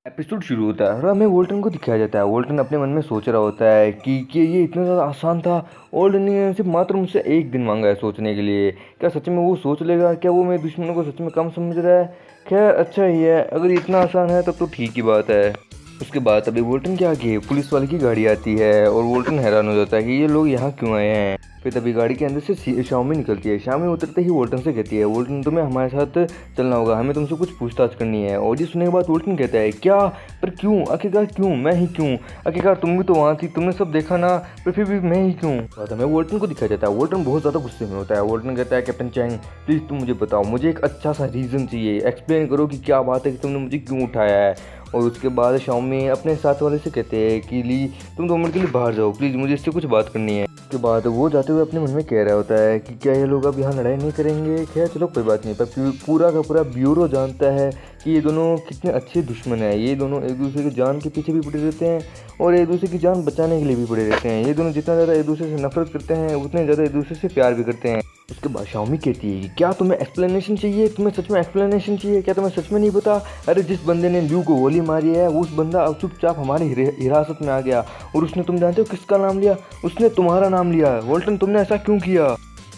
Episode शुरू होता है और हमें वोल्टन को दिखाया जाता है। वोल्टन अपने मन में सोच रहा होता है कि ये इतना ज़्यादा आसान था। वोल्टन ने सिर्फ मात्र मुझसे एक दिन मांगा है सोचने के लिए। क्या सच में वो सोच लेगा? क्या वो मेरे दुश्मनों को सच में कम समझ रहा है? खैर अच्छा ही है, अगर ये इतना आसान है तब तो ठीक ही बात है। उसके बाद अभी वोल्टन के आगे पुलिस वाले की गाड़ी आती है और वोल्टन हैरान हो जाता है कि ये लोग यहाँ क्यों आए हैं। फिर तभी गाड़ी के अंदर से शाओमी निकलती है। शाओमी उतरते ही वोल्टन से कहती है, वोल्टन तुम्हें हमारे साथ चलना होगा, हमें तुमसे कुछ पूछताछ करनी है। और ये सुनने के बाद वोल्टन कहता है, क्या? पर क्यों? आखिरकार क्यों? मैं ही क्यों? आखिरकार तुम भी तो वहाँ थी, तुमने सब देखा ना, पर फिर भी मैं ही क्यों? बात हमें वोल्टन को दिखाया जाता है। वोल्टन बहुत ज़्यादा गुस्से में होता है। वोल्टन कहता है, कैप्टन चैंग प्लीज़ तुम मुझे बताओ, मुझे एक अच्छा सा रीज़न चाहिए, एक्सप्लेन करो कि क्या बात है कि तुमने मुझे क्यों उठाया है। और उसके बाद शाओमी अपने साथ वाले से कहते हैं कि ली तुम 2 मिनट के लिए बाहर जाओ प्लीज़, मुझे इससे कुछ बात करनी है। उसके बाद वो जाते हुए अपने मन में कह रहा होता है कि क्या ये लोग अब यहाँ लड़ाई नहीं करेंगे? खैर चलो कोई बात नहीं। पर पूरा का पूरा ब्यूरो जानता है कि ये दोनों कितने अच्छे दुश्मन हैं। ये दोनों एक दूसरे की जान के पीछे भी पड़े रहते हैं और एक दूसरे की जान बचाने के लिए भी पड़े रहते हैं। ये दोनों जितना ज़्यादा एक दूसरे से नफरत करते हैं उतने ज़्यादा एक दूसरे से प्यार भी करते हैं। उसके बाद शाओमी कहती है कि क्या तुम्हें एक्सप्लेनेशन चाहिए? तुम्हें सच में एक्सप्लेनेशन चाहिए? क्या तुम्हें सच में नहीं पता? अरे जिस बंदे ने ल्यू को गोली मारी है उस बंदा अब चुपचाप हमारी हिरासत में आ गया और उसने, तुम जानते हो किसका नाम लिया? उसने तुम्हारा नाम लिया। वोल्टन तुमने ऐसा क्यों किया?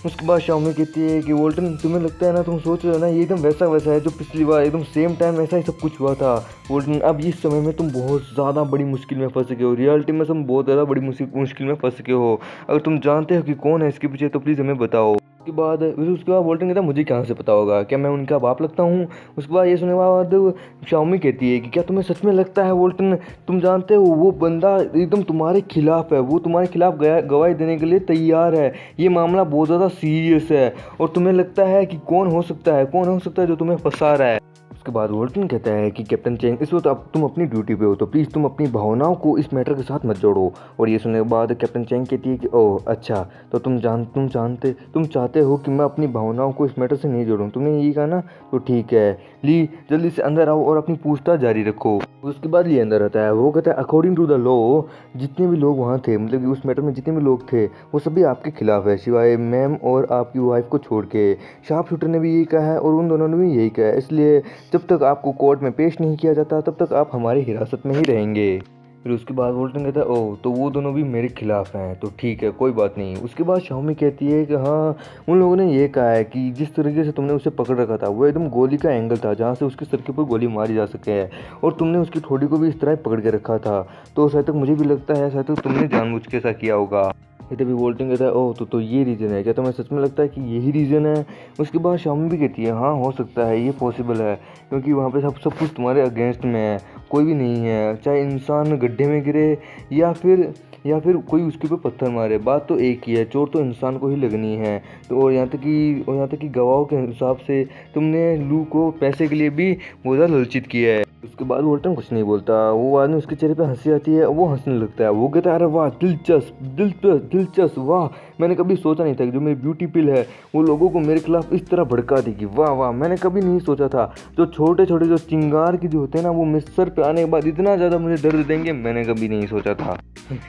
उसके बाद शाओमी कहती है कि वोल्टन तुम्हें लगता है ना, तुम सोच रहे हो ना, ये एकदम वैसा वैसा है जो पिछली बार एकदम सेम टाइम ऐसा ही सब कुछ हुआ था। वोल्टन अब इस समय में तुम बहुत ज़्यादा बड़ी मुश्किल में फंस गए हो। रियलिटी में तुम बहुत ज़्यादा बड़ी मुश्किल में फंस गए हो। अगर तुम जानते हो कि कौन है इसके पीछे तो प्लीज़ हमें बताओ। उसके बाद वोल्टन कहता है, मुझे कहाँ से पता होगा? क्या मैं उनका बाप लगता हूँ? उसके बाद ये सुनने के बाद शाओमी कहती है कि क्या तुम्हें सच में लगता है वोल्टन, तुम जानते हो वो बंदा एकदम तुम्हारे खिलाफ है, वो तुम्हारे खिलाफ गवाही देने के लिए तैयार है। ये मामला बहुत ज़्यादा सीरियस है और तुम्हें लगता है कि कौन हो सकता है, कौन हो सकता है जो तुम्हें फंसा रहा है? उसके बाद वोल्टन कहता है कि कैप्टन चैंग इस वक्त अब तुम अपनी ड्यूटी पे हो तो प्लीज़ तुम अपनी भावनाओं को इस मैटर के साथ मत जोड़ो। और ये सुनने के बाद कैप्टन चैंग कहती है कि ओह अच्छा, तो तुम चाहते हो कि मैं अपनी भावनाओं को इस मैटर से नहीं जोड़ूं? तुमने यही कहा ना, तो ठीक है ली, जल्दी से अंदर आओ और अपनी पूछताछ जारी रखो। उसके बाद ली अंदर आता है। वो कहता है, अकॉर्डिंग टू द लॉ जितने भी लोग वहाँ थे, मतलब कि उस मैटर में जितने भी लोग थे वो सभी आपके खिलाफ है, सिवाय मैम और आपकी वाइफ को छोड़ के। शार्प शूटर ने भी यही कहा है और उन दोनों ने भी यही कहा है, इसलिए जब तक आपको कोर्ट में पेश नहीं किया जाता तब तक आप हमारी हिरासत में ही रहेंगे। फिर उसके बाद वोल्टन कहता है, ओह तो वो दोनों भी मेरे खिलाफ हैं, तो ठीक है कोई बात नहीं। उसके बाद शाओमी कहती है कि हाँ, उन लोगों ने ये कहा है कि जिस तरीके से तुमने उसे पकड़ रखा था वो एकदम गोली का एंगल था जहाँ से उसके सर के ऊपर गोली मारी जा सके, और तुमने उसकी ठोड़ी को भी इस तरह पकड़ के रखा था, तो शायद तक मुझे भी लगता है शायद तक तुमने जानबूझ के ऐसा किया होगा। ये तभी वोल्टन कहता है, ओह तो ये रीज़न है? क्या तुम्हें सच में लगता है कि यही रीज़न है? उसके बाद शाओमी भी कहती है, हाँ हो सकता है, ये पॉसिबल है, क्योंकि वहाँ पे सब कुछ तुम्हारे अगेंस्ट में है, कोई भी नहीं है, चाहे इंसान गड्ढे में गिरे या फिर कोई उसके ऊपर पत्थर मारे, बात तो एक ही है, चोट तो इंसान को ही लगनी है। तो और यहाँ तक कि गवाहों के हिसाब से तुमने लू को पैसे के लिए भी बहुत ज़्यादा ललचित किया है। उसके बाद वोल्टन कुछ नहीं बोलता। वो आदमी, उसके चेहरे पे हंसी आती है, वो हंसने लगता है। वो कहता है, अरे वाह दिलचस्प दिलचस्प दिलचस्प, वाह मैंने कभी सोचा नहीं था कि जो मेरी ब्यूटी पिल है वो लोगों को मेरे खिलाफ इस तरह भड़का देगी। वाह वाह, मैंने कभी नहीं सोचा था जो छोटे छोटे जो चिंगार की जो होते हैं ना, वो मेरे सर पे आने के बाद इतना ज़्यादा मुझे दर्द देंगे, मैंने कभी नहीं सोचा था।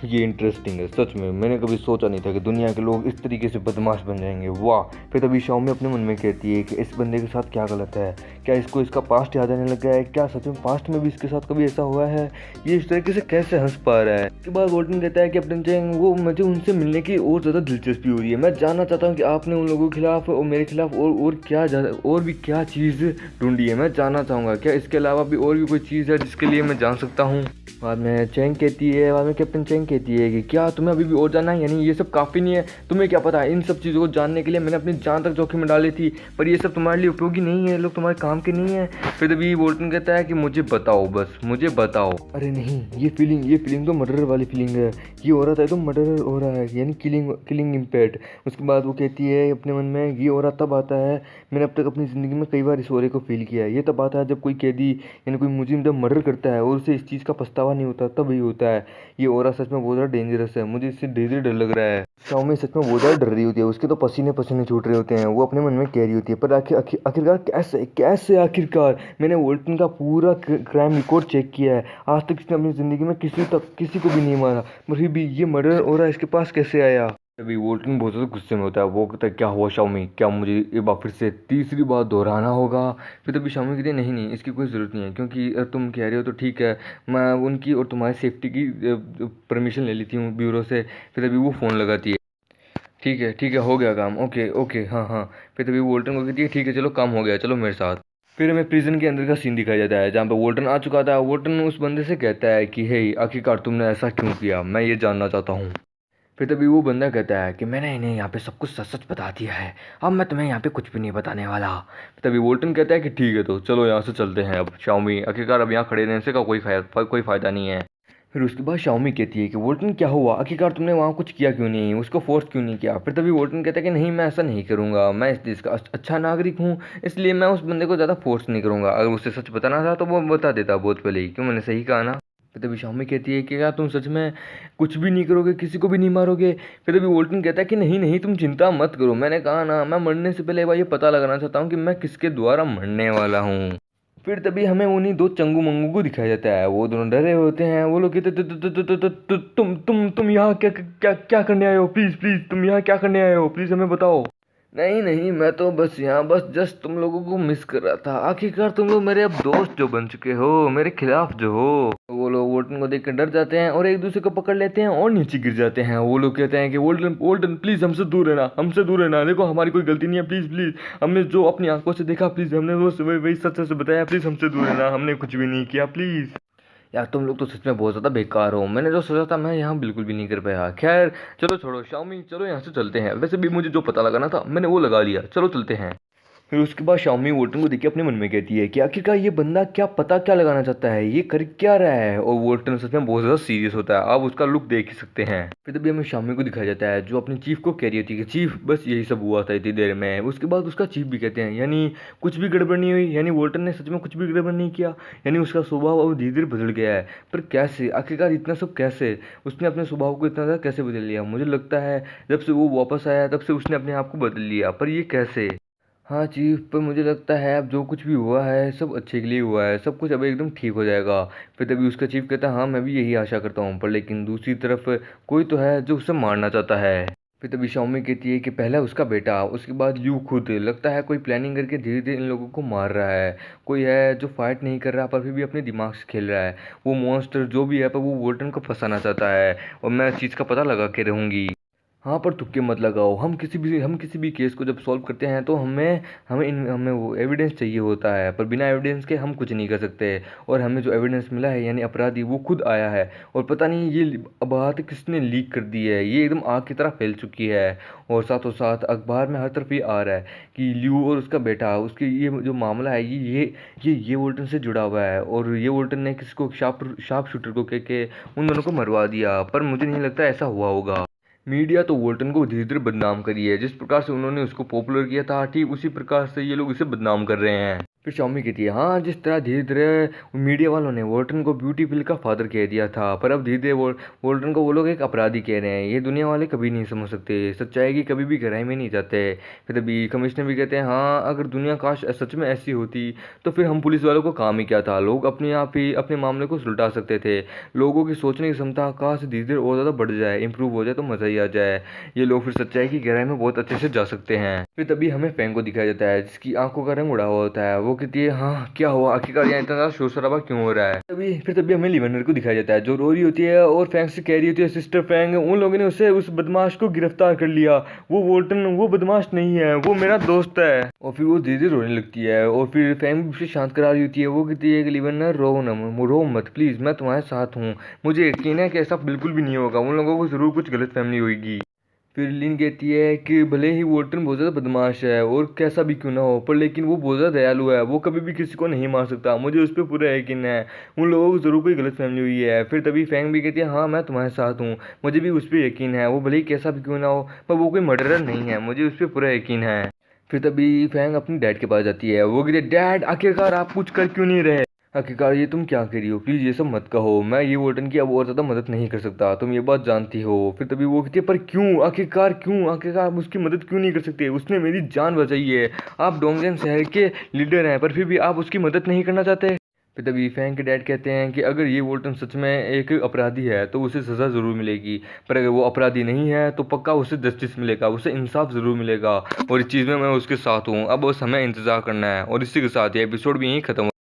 ये इंटरेस्टिंग है सच में, मैंने कभी सोचा नहीं था कि दुनिया के लोग इस तरीके से बदमाश बन जाएंगे। वाह। फिर तभी शाओमी अपने मन में कहती है कि इस बंदे के साथ क्या गलत है? क्या इसको इसका पास्ट याद आने लग गया है? क्या सच में पास्ट में भी इसके साथ कभी ऐसा हुआ है? ये इस तरीके से कैसे हंस पा रहा है? उसके बाद वोल्टन कहता है, कैप्टन चैंग वो मुझे उनसे मिलने की और ज़्यादा दिलचस्पी हो रही है। मैं जानना चाहता हूँ कि आपने उन लोगों के खिलाफ और मेरे खिलाफ और भी क्या चीज़ ढूंढी है। मैं जानना चाहूँगा क्या इसके अलावा भी और भी कोई चीज़ है जिसके लिए मैं जान सकता हूँ? बाद में कैप्टन चैंग कहती है कि क्या तुम्हें अभी भी और जानना है? यानी ये सब काफ़ी नहीं है? तुम्हें क्या पता है, इन सब चीज़ों को जानने के लिए मैंने अपनी जान तक जोखिम में डाली थी, पर ये सब तुम्हारे लिए उपयोगी नहीं है, लोग तुम्हारे काम के नहीं है। फिर तभी वोल्टन कहता है कि मुझे बताओ, बस मुझे बताओ। अरे नहीं, ये फीलिंग तो मर्डर वाली फीलिंग है, ये हो रहा था तो मर्डर हो रहा है, यानी किलिंग इम्पैक्ट। उसके बाद वो कहती है अपने मन में, ये हो रहा तब आता है, मैंने अब तक अपनी ज़िंदगी में कई बार इस ओरे को फील किया है, ये तब आता है जब कोई कैदी यानी कोई मुजरिम जब मर्डर करता है और उसे इस चीज़ का पछतावा नहीं होता, तब ही होता है। ये ओरा सच में बहुत ज़्यादा डेंजरस है, मुझे इससे डेंजर डर लग रहा है। शाओमी सच में बहुत ज़्यादा डर रही होती है, उसके तो पसीने पसीने छूट रहे होते हैं। वो अपने मन में कह रही होती है, पर आखिरकार कैसे आखिरकार मैंने वोल्टन का पूरा क्राइम रिकॉर्ड चेक किया है, आज तक इसने अपनी ज़िंदगी में किसी को भी नहीं मारा, पर फिर भी ये मर्डर ओरा इसके पास कैसे आया? तभी वोल्टन बहुत ज़्यादा गुस्से में होता है। वो कहता है क्या हुआ शाओमी, क्या मुझे ये बात फिर से तीसरी बार दोहराना होगा? फिर तभी शाओमी कहती है नहीं नहीं, इसकी कोई ज़रूरत नहीं है, क्योंकि तुम कह रहे हो तो ठीक है। मैं उनकी और तुम्हारी सेफ्टी की परमिशन ले लेती हूँ ब्यूरो से। फिर तभी वो फ़ोन लगाती है। ठीक है, हो गया काम, ओके ओके, हाँ हाँ। फिर तभी वोल्टन को कहती है ठीक है चलो, काम हो गया, चलो मेरे साथ। फिर हमें प्रिजन के अंदर का सीन दिखाया जाता है जहाँ पे वोल्टन आ चुका था। वोल्टन उस बंदे से कहता है कि हे आखिरकार तुमने ऐसा क्यों किया, मैं ये जानना चाहता हूँ। फिर तभी वो बंदा कहता है कि मैंने इन्हें यहाँ पे सब कुछ सच सच बता दिया है, अब मैं तुम्हें यहाँ पे कुछ भी नहीं बताने वाला। तभी वोल्टन कहता है कि ठीक है तो चलो यहाँ से चलते हैं अब शाओमी, आखिरकार अब यहाँ खड़े रहने से का कोई फ़ायदा नहीं है। फिर उसके बाद शाओमी कहती है कि वोल्टन क्या हुआ, आखिरकार तुमने वहाँ कुछ किया क्यों नहीं, उसको फोर्स क्यों नहीं किया? फिर तभी वोल्टन कहता है कि नहीं मैं ऐसा नहीं करूँगा, मैं इस देश का अच्छा नागरिक हूँ, इसलिए मैं उस बंदे को ज़्यादा फोर्स नहीं करूँगा। अगर उसे सच बताना था तो वो बता देता बहुत पहले ही, क्यों मैंने सही कहा ना? फिर तभी शाओमी कहती है कि क्या तुम सच में कुछ भी नहीं करोगे, किसी को भी नहीं मारोगे? फिर तभी वोल्टन कहता है कि नहीं नहीं तुम चिंता मत करो, मैंने कहा ना मैं मरने से पहले एक बार ये पता लगाना चाहता हूँ कि मैं किसके द्वारा मरने वाला हूँ। फिर तभी हमें उन्हीं दो चंगू मंगू को दिखाया जाता है। वो दोनों डरे होते हैं। वो लोग कहते तुम यहाँ क्या क्या क्या करने आए हो? प्लीज़ प्लीज़ तुम यहाँ क्या करने आए हो, प्लीज़ हमें बताओ। नहीं नहीं, मैं तो बस यहाँ बस जस्ट तुम लोगों को मिस कर रहा था, आखिरकार तुम लोग मेरे अब दोस्त जो बन चुके हो, मेरे खिलाफ जो हो। वो लोग वोल्टन को देख कर डर जाते हैं और एक दूसरे को पकड़ लेते हैं और नीचे गिर जाते हैं। वो लोग कहते हैं कि वोल्टन वोल्टन प्लीज़ हमसे दूर रहना, हमसे दूर रहना, देखो हमारी कोई गलती नहीं है, प्लीज़ प्लीज़ हमने जो अपनी आंखों से देखा प्लीज़ हमने वो वही सच सच बताया, प्लीज़ हमसे दूर रहना, हमने कुछ भी नहीं किया प्लीज़। यार तुम लोग तो सच में बहुत ज़्यादा बेकार हो, मैंने जो सोचा था मैं यहाँ बिल्कुल भी नहीं कर पाया। खैर चलो छोड़ो शाओमी, चलो यहाँ से चलते हैं, वैसे भी मुझे जो पता लगाना था मैंने वो लगा लिया, चलो चलते हैं। फिर उसके बाद शाओमी वोल्टन को देख के अपने मन में कहती है कि आखिरकार ये बंदा क्या लगाना चाहता है, ये कर क्या रहा है? और वोल्टन सच में बहुत ज़्यादा सीरियस होता है, आप उसका लुक देख ही सकते हैं। फिर तभी हमें शाओमी को दिखाया जाता है जो अपनी चीफ को कह रही होती है कि चीफ बस यही सब हुआ था इतनी देर में। उसके बाद उसका चीफ भी कहते हैं यानी कुछ भी गड़बड़ नहीं हुई, यानी वोल्टन ने सच में कुछ भी गड़बड़ नहीं किया, यानी उसका स्वभाव अब धीरे धीरे बदल गया है। पर कैसे, आखिरकार इतना सब कैसे, उसने अपने स्वभाव को इतना ज़्यादा कैसे बदल लिया? मुझे लगता है जब से वो वापस आया तब से उसने अपने आप को बदल लिया, पर ये कैसे? हाँ चीफ, पर मुझे लगता है अब जो कुछ भी हुआ है सब अच्छे के लिए हुआ है, सब कुछ अब एकदम ठीक हो जाएगा। फिर तभी उसका चीफ कहता है हाँ मैं भी यही आशा करता हूँ, पर लेकिन दूसरी तरफ कोई तो है जो उसे मारना चाहता है। फिर तभी शाओमी कहती है कि पहला उसका बेटा, उसके बाद यू खुद, लगता है कोई प्लानिंग करके धीरे धीरे इन लोगों को मार रहा है। कोई है जो फाइट नहीं कर रहा पर फिर भी अपने दिमाग से खेल रहा है। वो मॉन्स्टर जो भी है पर वो वोल्टन को फंसाना चाहता है और मैं इस चीज़ का पता लगा के रहूँगी। हाँ पर तुक्के मत लगाओ, हम किसी भी केस को जब सॉल्व करते हैं तो हमें वो एविडेंस चाहिए होता है, पर बिना एविडेंस के हम कुछ नहीं कर सकते। और हमें जो एविडेंस मिला है यानी अपराधी वो खुद आया है, और पता नहीं ये बात किसने लीक कर दी है, ये एकदम आग की तरह फैल चुकी है। और साथों साथ अखबार में हर तरफ ये आ रहा है कि ल्यू और उसका बेटा, उसके ये जो मामला है ये वोल्टन से जुड़ा हुआ है, और ये वोल्टन ने किसी को शार्प शूटर को कह के उन दोनों को मरवा दिया। पर मुझे नहीं लगता ऐसा हुआ होगा। मीडिया तो वोल्टन को धीरे धीरे बदनाम करी है, जिस प्रकार से उन्होंने उसको पॉपुलर किया था ठीक उसी प्रकार से ये लोग इसे बदनाम कर रहे हैं। फिर शाओमी कहती है हाँ जिस तरह धीरे धीरे मीडिया वालों ने वोल्टन को ब्यूटी पिल का फादर कह दिया था, पर अब धीरे धीरे वोल्टन को वो लोग एक अपराधी कह रहे हैं। ये दुनिया वाले कभी नहीं समझ सकते, सच्चाई की कभी भी गहराई में नहीं जाते। फिर अभी कमिश्नर भी कहते हैं हाँ अगर दुनिया काश सच में ऐसी होती तो फिर हम पुलिस वालों को काम ही क्या था, लोग अपने आप ही अपने मामले को सुलझा सकते थे। लोगों की सोचने की क्षमता काश धीरे धीरे और ज़्यादा बढ़ जाए, इंप्रूव हो जाए तो मज़ा ही आ जाए। ये लोग फिर सच्चाई की गहराई में बहुत अच्छे से जा सकते हैं। फिर तभी हमें फैंग को दिखाया जाता है जिसकी आंखों का रंग उड़ा हुआ होता है। वो कहती है हाँ क्या हुआ, आखिरकार यहाँ इतना ज़्यादा शोर शराबा क्यों हो रहा है? फिर तभी हमें लिवेंडर को दिखाया जाता है जो रो रही होती है और फैंग से कह रही होती है सिस्टर फैंग उन लोगों ने उस बदमाश को गिरफ्तार कर लिया, वो वोल्टन वो बदमाश नहीं है, वो मेरा दोस्त है। और फिर वो धीरे धीरे रोने लगती है और फिर फैंग उसे शांत करा रही होती है। वो कहती है कि लिवेंडर रो मत प्लीज़, मैं तुम्हारे साथ हूँ, मुझे यकीन है कि ऐसा बिल्कुल भी नहीं होगा, उन लोगों को ज़रूर कुछ गलत फहमी होगी। फिर लिन कहती है कि भले ही वोल्टन बहुत ज़्यादा बदमाश है और कैसा भी क्यों ना हो, पर लेकिन वो बहुत ज़्यादा दयालु है, वो कभी भी किसी को नहीं मार सकता, मुझे उस पर पूरा यकीन है, उन लोगों को ज़रूर कोई गलत फहमी हुई है। फिर तभी फैंग भी कहती है हाँ मैं तुम्हारे साथ हूँ, मुझे भी उस पर यकीन है, वो भले ही कैसा भी क्यों ना हो पर वो कोई मर्डरर नहीं है, मुझे उस पर पूरा यकीन है। फिर तभी फैंग अपनी डैड के पास जाती है। वो कहती है डैड आखिरकार आप कुछ कर क्यों नहीं रहे, आखिरकार ये तुम क्या कर रही हो, प्लीज़ ये सब मत कहो, मैं ये वोल्टन की अब और ज़्यादा मदद नहीं कर सकता, तुम ये बात जानती हो। फिर तभी वो कहती है पर क्यों, आखिरकार आप उसकी मदद क्यों नहीं कर सकते, उसने मेरी जान बचाई है, आप डोंगजन शहर के लीडर हैं पर फिर भी आप उसकी मदद नहीं करना चाहते। फिर तभी फैंग के डैड कहते हैं कि अगर ये वोल्टन सच में एक अपराधी है तो उसे सज़ा ज़रूर मिलेगी, पर अगर वो अपराधी नहीं है तो पक्का उसे जस्टिस मिलेगा, उसे इंसाफ ज़रूर मिलेगा, और इस चीज़ में मैं उसके साथ हूँ। अब बस हमें इंतज़ार करना है। और इसी के साथ ये एपिसोड भी यहीं ख़त्म